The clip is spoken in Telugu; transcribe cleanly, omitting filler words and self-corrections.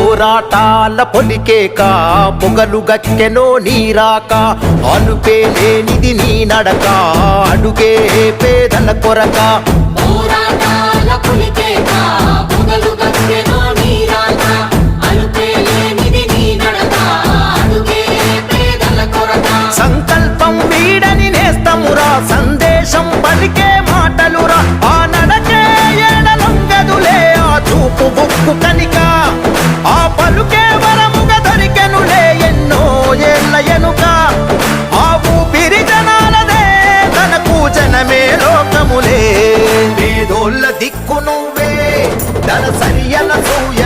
పోరాటాల పొలికేక పొగలు గక్కెనో నీరాక అనుపే లేనిది నీ నడక అడుగే పేదల కొరక పోరాటాల పొలికేక పొగలు గక్కెనో నీరాక అనుపే లేనిది నీ నడక అడుగే పేదల కొరక సంకల్పం వీడని నేస్తమురా సందేశం పలికే మాటలురా ఆ నడకే ఎడలొంగదులే ఆ చూపు బుక్కు కనిక ఆ పలుకే వరముగా దొరికెనులే ఎన్నో ఏళ్ళ ఎనుక ఆ ఊపిరి జనాలదే తనకు జనమే లోకములే పేదోళ్ళ దిక్కు నువ్వే ధన సరియల సూయ